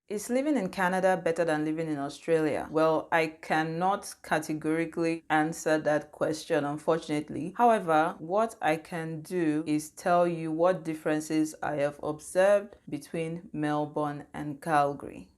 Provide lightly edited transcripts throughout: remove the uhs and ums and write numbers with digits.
Is living in Canada better than living in Australia? Well, I cannot categorically answer that question, unfortunately. However, what I can do is tell you what differences I have observed between Melbourne and Calgary.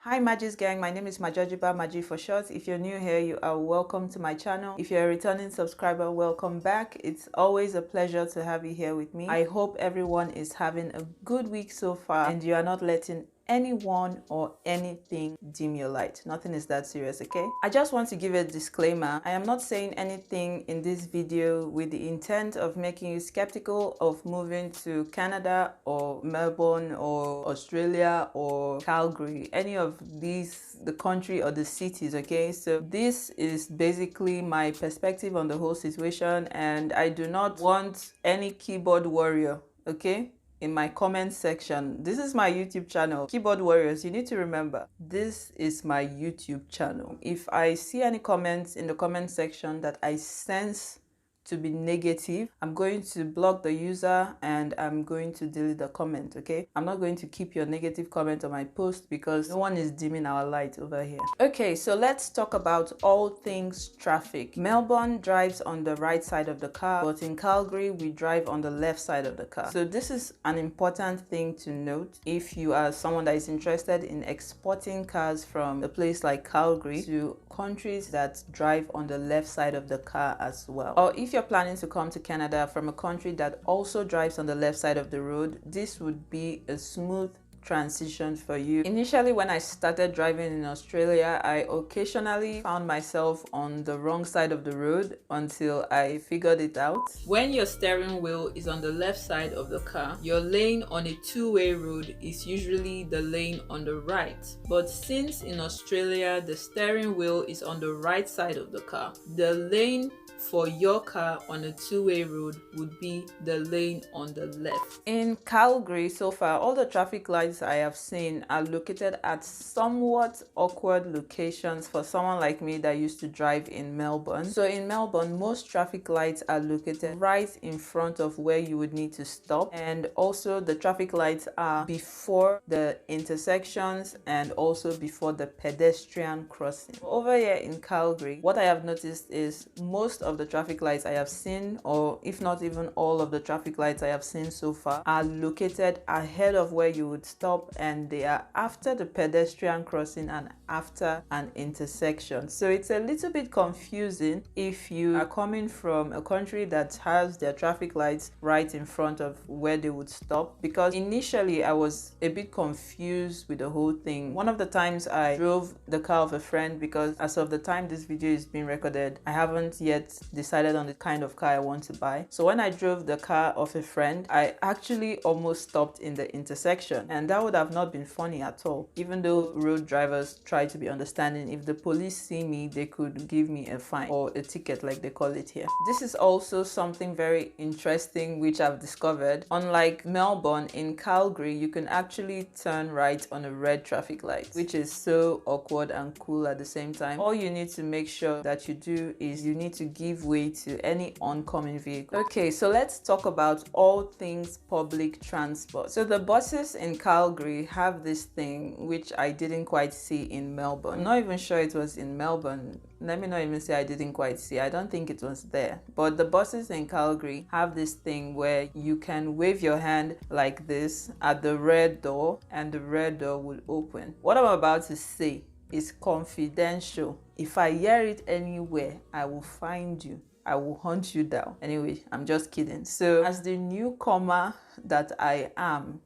Hi Magis gang, my name is Majojiba Maji for short. If you're new here, you are welcome to my channel. If you're a returning subscriber, welcome back. It's always a pleasure to have you here with me. I hope everyone is having a good week so far and you are not letting anyone or anything dim your light. Nothing is that serious, okay? I just want to give a disclaimer. I am not saying anything in this video with the intent of making you skeptical of moving to Canada or Melbourne or Australia or Calgary, any of these, the country or the cities, okay? So this is basically my perspective on the whole situation, and I do not want any keyboard warrior, okay, in my comment section. This is my YouTube channel. Keyboard warriors, you need to remember, this is my YouTube channel. If I see any comments in the comment section that I sense to be negative, I'm going to block the user and I'm going to delete the comment, okay? I'm not going to keep your negative comment on my post because no one is dimming our light over here. Okay, so let's talk about all things traffic. Melbourne drives on the right side of the car, but in Calgary, we drive on the left side of the car. So this is an important thing to note if you are someone that is interested in exporting cars from a place like Calgary to countries that drive on the left side of the car as well. Or if you're planning to come to Canada from a country that also drives on the left side of the road, this would be a smooth transition for you. Initially, when I started driving in Australia, I occasionally found myself on the wrong side of the road until I figured it out. When your steering wheel is on the left side of the car, your lane on a two-way road is usually the lane on the right. But since in Australia the steering wheel is on the right side of the car, the lane for your car on a two-way road would be the lane on the left. In Calgary, so far, all the traffic lights I have seen are located at somewhat awkward locations for someone like me that used to drive in Melbourne. So in Melbourne, most traffic lights are located right in front of where you would need to stop, and also the traffic lights are before the intersections and also before the pedestrian crossing. Over here in Calgary, what I have noticed is most of the traffic lights I have seen, or if not even all of the traffic lights I have seen so far, are located ahead of where you would stop, and they are after the pedestrian crossing and after an intersection. So it's a little bit confusing if you are coming from a country that has their traffic lights right in front of where they would stop, because initially I was a bit confused with the whole thing. One of the times I drove the car of a friend, because as of the time this video is being recorded, I haven't yet decided on the kind of car I want to buy. So when I drove the car of a friend, I actually almost stopped in the intersection, and that would have not been funny at all. Even though road drivers try to be understanding, if the police see me, they could give me a fine or a ticket like they call it here. This is also something very interesting which I've discovered. Unlike Melbourne, in Calgary you can actually turn right on a red traffic light, which is so awkward and cool at the same time. All you need to make sure that you do is you need to give way to any oncoming vehicle. Okay, so let's talk about all things public transport. So the buses in Calgary have this thing which I didn't quite see in Melbourne. I'm not even sure it was in Melbourne. Let me not even say I didn't quite see. I don't think it was there. But the buses in Calgary have this thing where you can wave your hand like this at the red door and the red door will open. What I'm about to say is confidential. If I hear it anywhere, I will find you. I will hunt you down. Anyway, I'm just kidding. So as the newcomer that I am,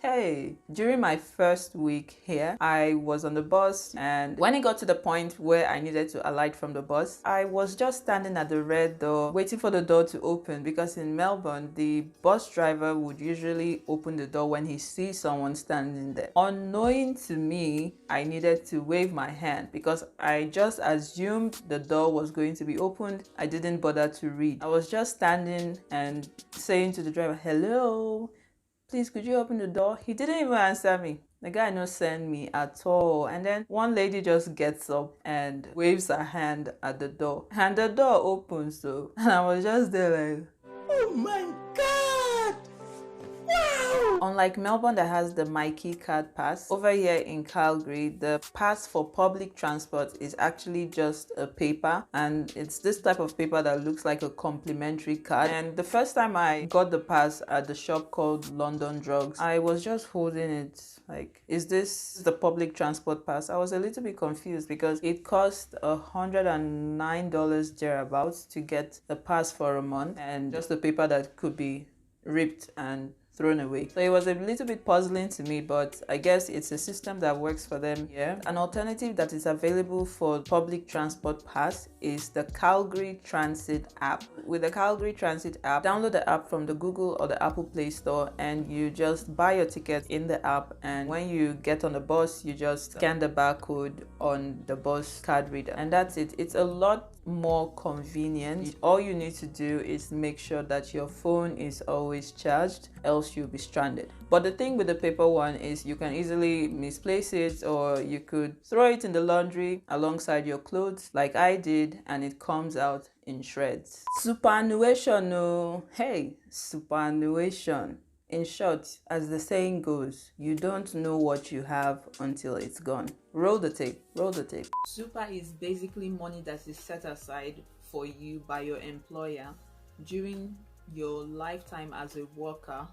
hey, during my first week here, I was on the bus, and when it got to the point where I needed to alight from the bus, I was just standing at the red door waiting for the door to open, because in Melbourne the bus driver would usually open the door when he sees someone standing there. Unknowing to me, I needed to wave my hand because I just assumed the door was going to be opened. I didn't bother to read. I was just standing and saying to the driver, hello, please, could you open the door? He didn't even answer me. The guy no send me at all. And then one lady just gets up and waves her hand at the door. And the door opens, so. And I was just there like, oh my God! Wow! Unlike Melbourne that has the My Key Card pass, over here in Calgary, the pass for public transport is actually just a paper, and it's this type of paper that looks like a complimentary card. And the first time I got the pass at the shop called London Drugs, I was just holding it like, is this the public transport pass? I was a little bit confused because it cost $109 thereabouts to get the pass for a month, and just a paper that could be ripped and thrown away. So it was a little bit puzzling to me, but I guess it's a system that works for them here. An alternative that is available for public transport pass is the Calgary Transit App. With the Calgary Transit App, download the app from the Google or the Apple Play Store, and you just buy your ticket in the app, and when you get on the bus, you just scan the barcode on the bus card reader, and that's it. It's a lot more convenient. All you need to do is make sure that your phone is always charged, else you'll be stranded. But the thing with the paper one is you can easily misplace it, or you could throw it in the laundry alongside your clothes like I did, and it comes out in shreds. Superannuation, no. Hey, superannuation. In short, as the saying goes, you don't know what you have until it's gone. Roll the tape, roll the tape. Super is basically money that is set aside for you by your employer during your lifetime as a worker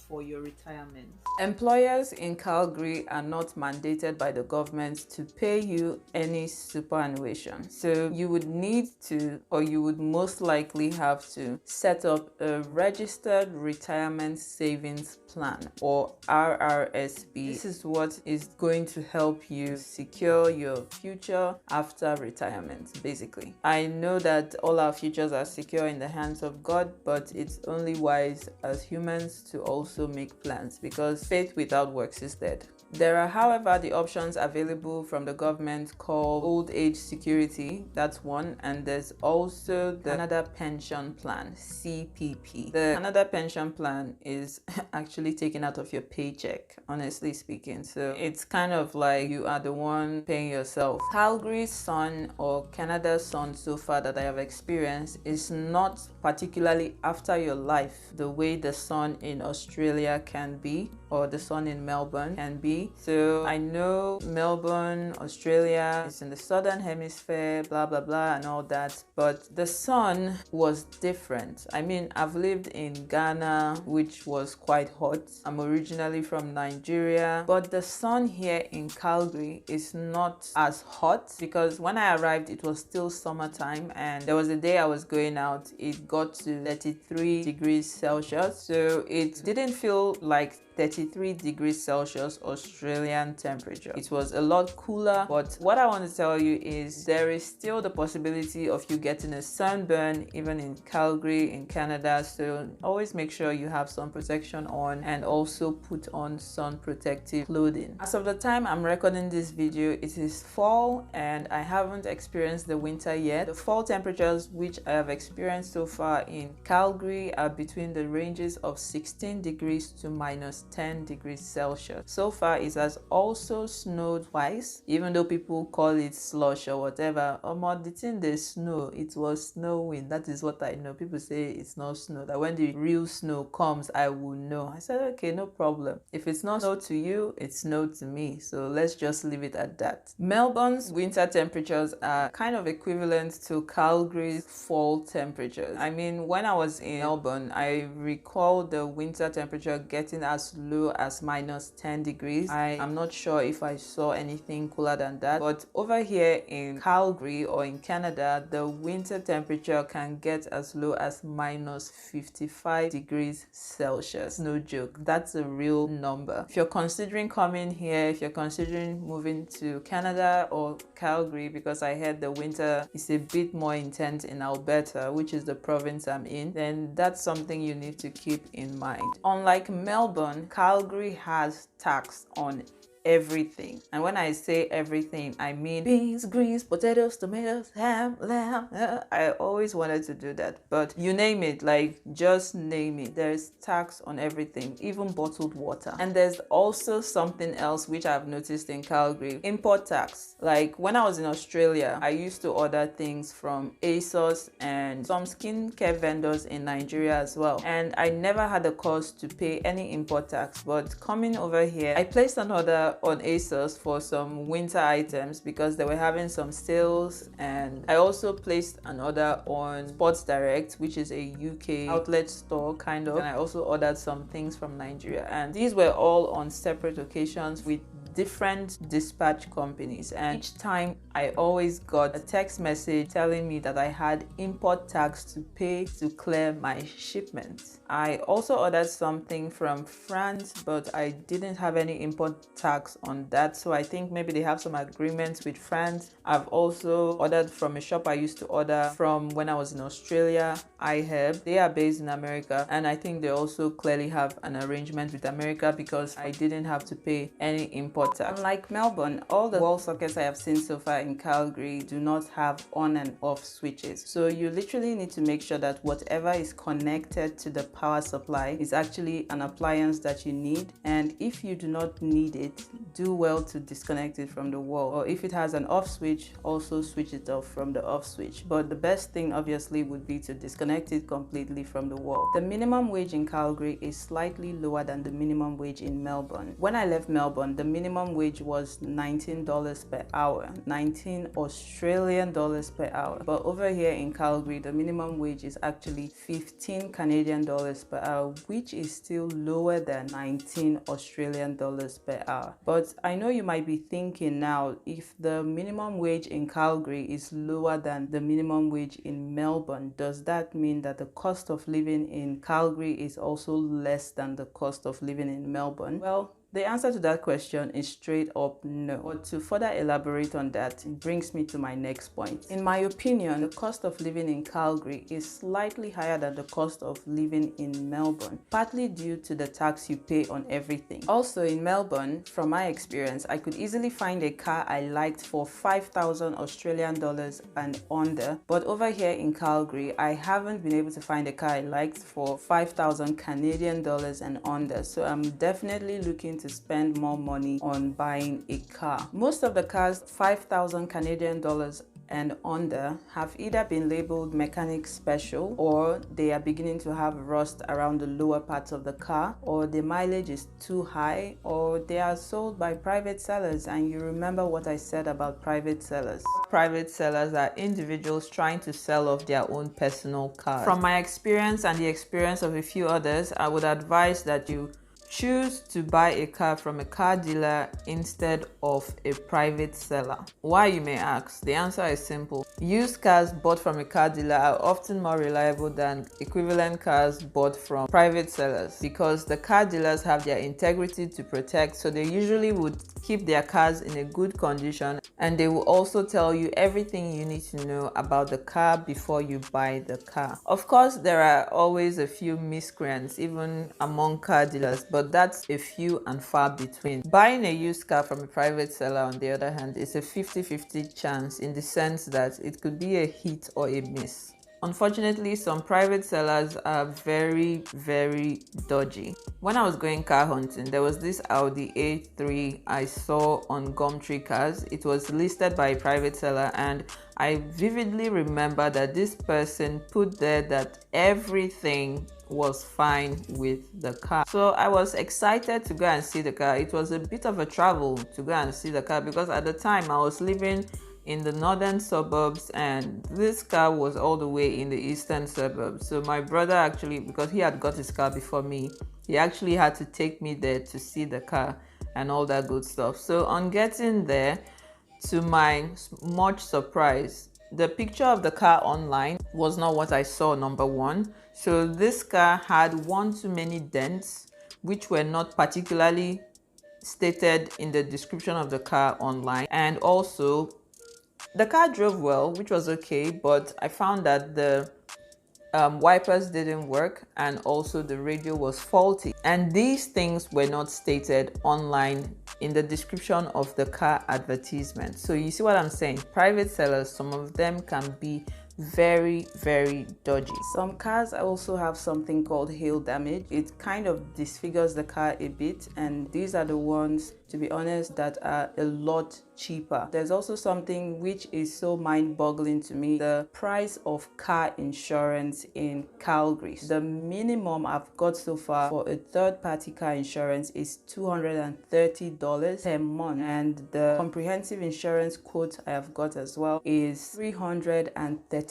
for your retirement. Employers in Calgary are not mandated by the government to pay you any superannuation. So you would need to, or you would most likely have to, set up a registered retirement savings plan, or RRSP. This is what is going to help you secure your future after retirement, basically. I know that all our futures are secure in the hands of God, but it's only wise as humans to also make plans, because faith without works is dead. There are, however, the options available from the government called Old Age Security. That's one. And there's also the Canada Pension Plan, CPP. The Canada Pension Plan is actually taken out of your paycheck, honestly speaking. So it's kind of like you are the one paying yourself. Calgary's sun, or Canada's sun so far that I have experienced, is not particularly after your life the way the sun in Australia can be, or the sun in Melbourne can be. So I know Melbourne, Australia is in the southern hemisphere, blah blah blah and all that, but the sun was different. I mean, I've lived in Ghana, which was quite hot. I'm originally from Nigeria, but the sun here in Calgary is not as hot, because when I arrived it was still summertime, and there was a day I was going out, it got to 33 degrees Celsius, so it didn't feel like 33 degrees Celsius Australian temperature. It was a lot cooler, but what I want to tell you is there is still the possibility of you getting a sunburn even in Calgary in Canada, so always make sure you have sun protection on, and also put on sun protective clothing. As of the time I'm recording this video, it is fall and I haven't experienced the winter yet. The fall temperatures which I have experienced so far in Calgary are between the ranges of 16 degrees to minus 10 degrees Celsius. So far it has also snowed twice, even though people call it slush or whatever. The thing they snow, it was snowing. That is what I know. People say it's not snow, that when the real snow comes I will know. I said okay, no problem. If it's not snow to you, it's snow to me, so let's just leave it at that. Melbourne's winter temperatures are kind of equivalent to Calgary's fall temperatures. I mean, when I was in Melbourne, I recall the winter temperature getting as low as minus 10 degrees. I am not sure if I saw anything cooler than that, but over here in Calgary or in Canada, the winter temperature can get as low as minus 55 degrees Celsius. No joke, that's a real number. If you're considering coming here, if you're considering moving to Canada or Calgary, because I heard the winter is a bit more intense in Alberta, which is the province I'm in, then that's something you need to keep in mind. Unlike Melbourne, Calgary has tax on everything. And when I say everything, I mean beans, greens, potatoes, tomatoes, ham, lamb. I always wanted to do that, but you name it, like just name it, there's tax on everything, even bottled water. And there's also something else which I've noticed in Calgary: import tax. Like when I was in Australia, I used to order things from ASOS and some skincare vendors in Nigeria as well, and I never had a cost to pay any import tax. But coming over here, I placed an order on ASOS for some winter items because they were having some sales, and I also placed an order on Sports Direct, which is a UK outlet store kind of, and I also ordered some things from Nigeria, and these were all on separate occasions with different dispatch companies, and each time I always got a text message telling me that I had import tax to pay to clear my shipment. I also ordered something from France, but I didn't have any import tax on that, so I think maybe they have some agreements with France. I've also ordered from a shop I used to order from when I was in Australia, iHerb. They are based in America, and I think they also clearly have an arrangement with America because I didn't have to pay any import tax. Unlike Melbourne, all the wall sockets I have seen so far in Calgary do not have on and off switches. So you literally need to make sure that whatever is connected to the power supply is actually an appliance that you need. And if you do not need it, do well to disconnect it from the wall. Or if it has an off switch, also switch it off from the off switch. But the best thing obviously would be to disconnect it completely from the wall. The minimum wage in Calgary is slightly lower than the minimum wage in Melbourne. When I left Melbourne, the minimum wage was $19 per hour, 19 Australian dollars per hour. But over here in Calgary, the minimum wage is actually 15 Canadian dollars per hour, which is still lower than 19 Australian dollars per hour. But I know you might be thinking now, if the minimum wage in Calgary is lower than the minimum wage in Melbourne, does that mean that the cost of living in Calgary is also less than the cost of living in Melbourne? Well, the answer to that question is straight up no. But to further elaborate on that, it brings me to my next point. In my opinion, the cost of living in Calgary is slightly higher than the cost of living in Melbourne, partly due to the tax you pay on everything. Also in Melbourne, from my experience, I could easily find a car I liked for 5,000 Australian dollars and under, but over here in Calgary, I haven't been able to find a car I liked for 5,000 Canadian dollars and under. So I'm definitely looking to spend more money on buying a car. Most of the cars 5,000 Canadian dollars and under have either been labeled mechanic special, or they are beginning to have rust around the lower parts of the car, or the mileage is too high, or they are sold by private sellers. And you remember what I said about private sellers. Private sellers are individuals trying to sell off their own personal cars. From my experience and the experience of a few others, I would advise that you choose to buy a car from a car dealer instead of a private seller. Why, you may ask? The answer is simple. Used cars bought from a car dealer are often more reliable than equivalent cars bought from private sellers because the car dealers have their integrity to protect, so they usually would keep their cars in a good condition, and they will also tell you everything you need to know about the car before you buy the car. Of course, there are always a few miscreants even among car dealers, but that's a few and far between. Buying a used car from a private seller, on the other hand, is a 50-50 chance, in the sense that it could be a hit or a miss. Unfortunately, some private sellers are very, very dodgy. When I was going car hunting, there was this Audi A3 I saw on Gumtree Cars. It was listed by a private seller, and I vividly remember that this person put there that everything was fine with the car. So I was excited to go and see the car. It was a bit of a travel to go and see the car because at the time I was living in the northern suburbs and this car was all the way in the eastern suburbs. So my brother actually, because he had got his car before me, he actually had to take me there to see the car and all that good stuff. So on getting there, to my much surprise, the picture of the car online was not what I saw, number one. So this car had one too many dents, which were not particularly stated in the description of the car online. And also, the car drove well, which was okay, but I found that the wipers didn't work, and also the radio was faulty. And these things were not stated online in the description of the car advertisement. So you see what I'm saying? Private sellers, some of them can be very, very dodgy. Some cars also have something called hail damage. It kind of disfigures the car a bit, and these are the ones, to be honest, that are a lot cheaper. There's also something which is so mind-boggling to me: the price of car insurance in Calgary. The minimum I've got so far for a third-party car insurance is $230 per month, and the comprehensive insurance quote I have got as well is $337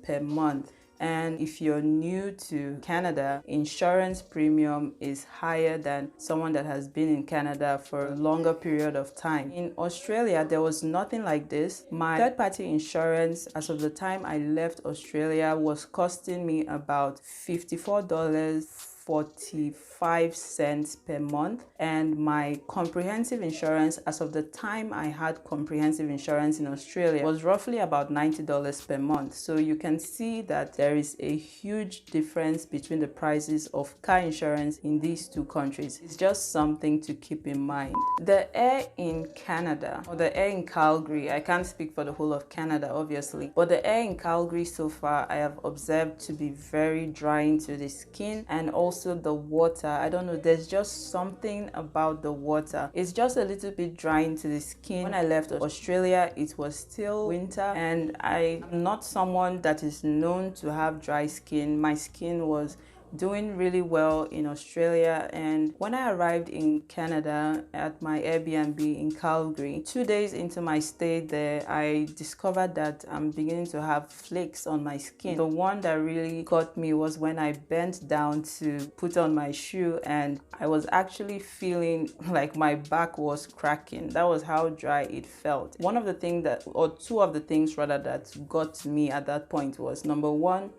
per month. And if you're new to Canada, insurance premium is higher than someone that has been in Canada for a longer period of time. In Australia, there was nothing like this. My third-party insurance, as of the time I left Australia, was costing me about $54.45 per month, and my comprehensive insurance, as of the time I had comprehensive insurance in Australia, was roughly about $90 per month. So you can see that there is a huge difference between the prices of car insurance in these two countries. It's just something to keep in mind. The air in Canada, or the air in Calgary, I can't speak for the whole of Canada obviously, but the air in Calgary so far I have observed to be very drying to the skin, and also the water. I don't know, there's just something about the water. It's just a little bit drying to the skin. When I left Australia, it was still winter, and I'm not someone that is known to have dry skin. My skin was doing really well in Australia, and when I arrived in Canada at my Airbnb in Calgary, 2 days into my stay there, I discovered that I'm beginning to have flakes on my skin. The one that really got me was when I bent down to put on my shoe, and I was actually feeling like my back was cracking. That was how dry it felt. One of the things that, or two of the things rather, that got me at that point was, number one,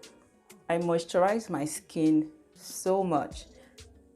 I moisturize my skin so much,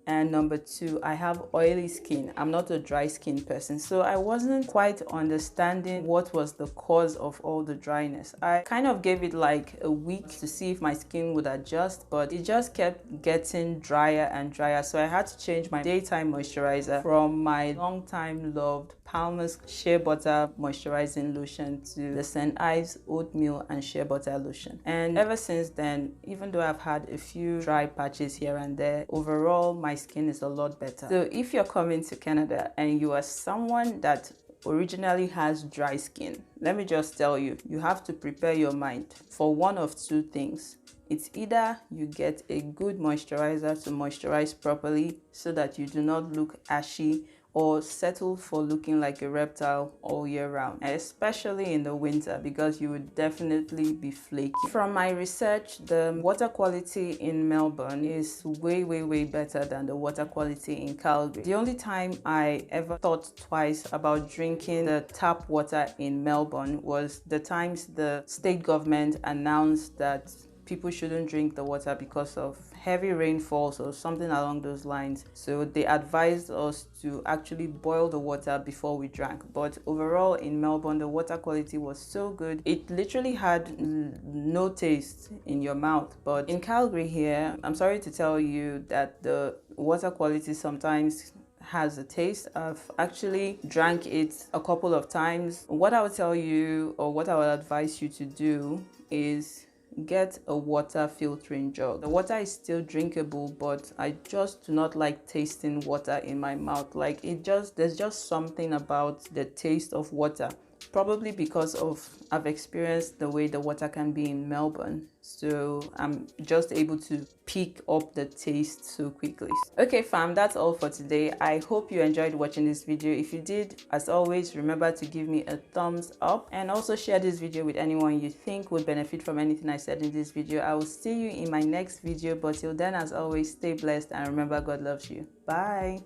and number two, I have oily skin. I'm not a dry skin person, so I wasn't quite understanding what was the cause of all the dryness. I kind of gave it like a week to see if my skin would adjust, but it just kept getting drier and drier. So I had to change my daytime moisturizer from my long time loved Palmer's Shea Butter Moisturizing Lotion to the St. Ives Oatmeal and Shea Butter Lotion. And ever since then, even though I've had a few dry patches here and there, overall my skin is a lot better. So if you're coming to Canada and you are someone that originally has dry skin, let me just tell you, you have to prepare your mind for one of two things. It's either you get a good moisturizer to moisturize properly so that you do not look ashy, or settle for looking like a reptile all year round, especially in the winter, because you would definitely be flaky. From my research, the water quality in Melbourne is way better than the water quality in Calgary. The only time I ever thought twice about drinking the tap water in Melbourne was the times the state government announced that people shouldn't drink the water because of heavy rainfalls or something along those lines. So they advised us to actually boil the water before we drank. But overall in Melbourne, the water quality was so good. It literally had no taste in your mouth. But in Calgary here, I'm sorry to tell you that the water quality sometimes has a taste. I've actually drank it a couple of times. What I would tell you, or what I would advise you to do, is get a water filtering jug. The water is still drinkable, but I just do not like tasting water in my mouth. Like, there's just something about the taste of water, probably because of I've experienced the way the water can be in Melbourne, so I'm just able to pick up the taste so quickly. Okay fam, that's all for today. I hope you enjoyed watching this video. If you did, as always, remember to give me a thumbs up, and also share this video with anyone you think would benefit from anything I said in this video. I will see you in my next video, but till then, as always, stay blessed and remember, God loves you. Bye.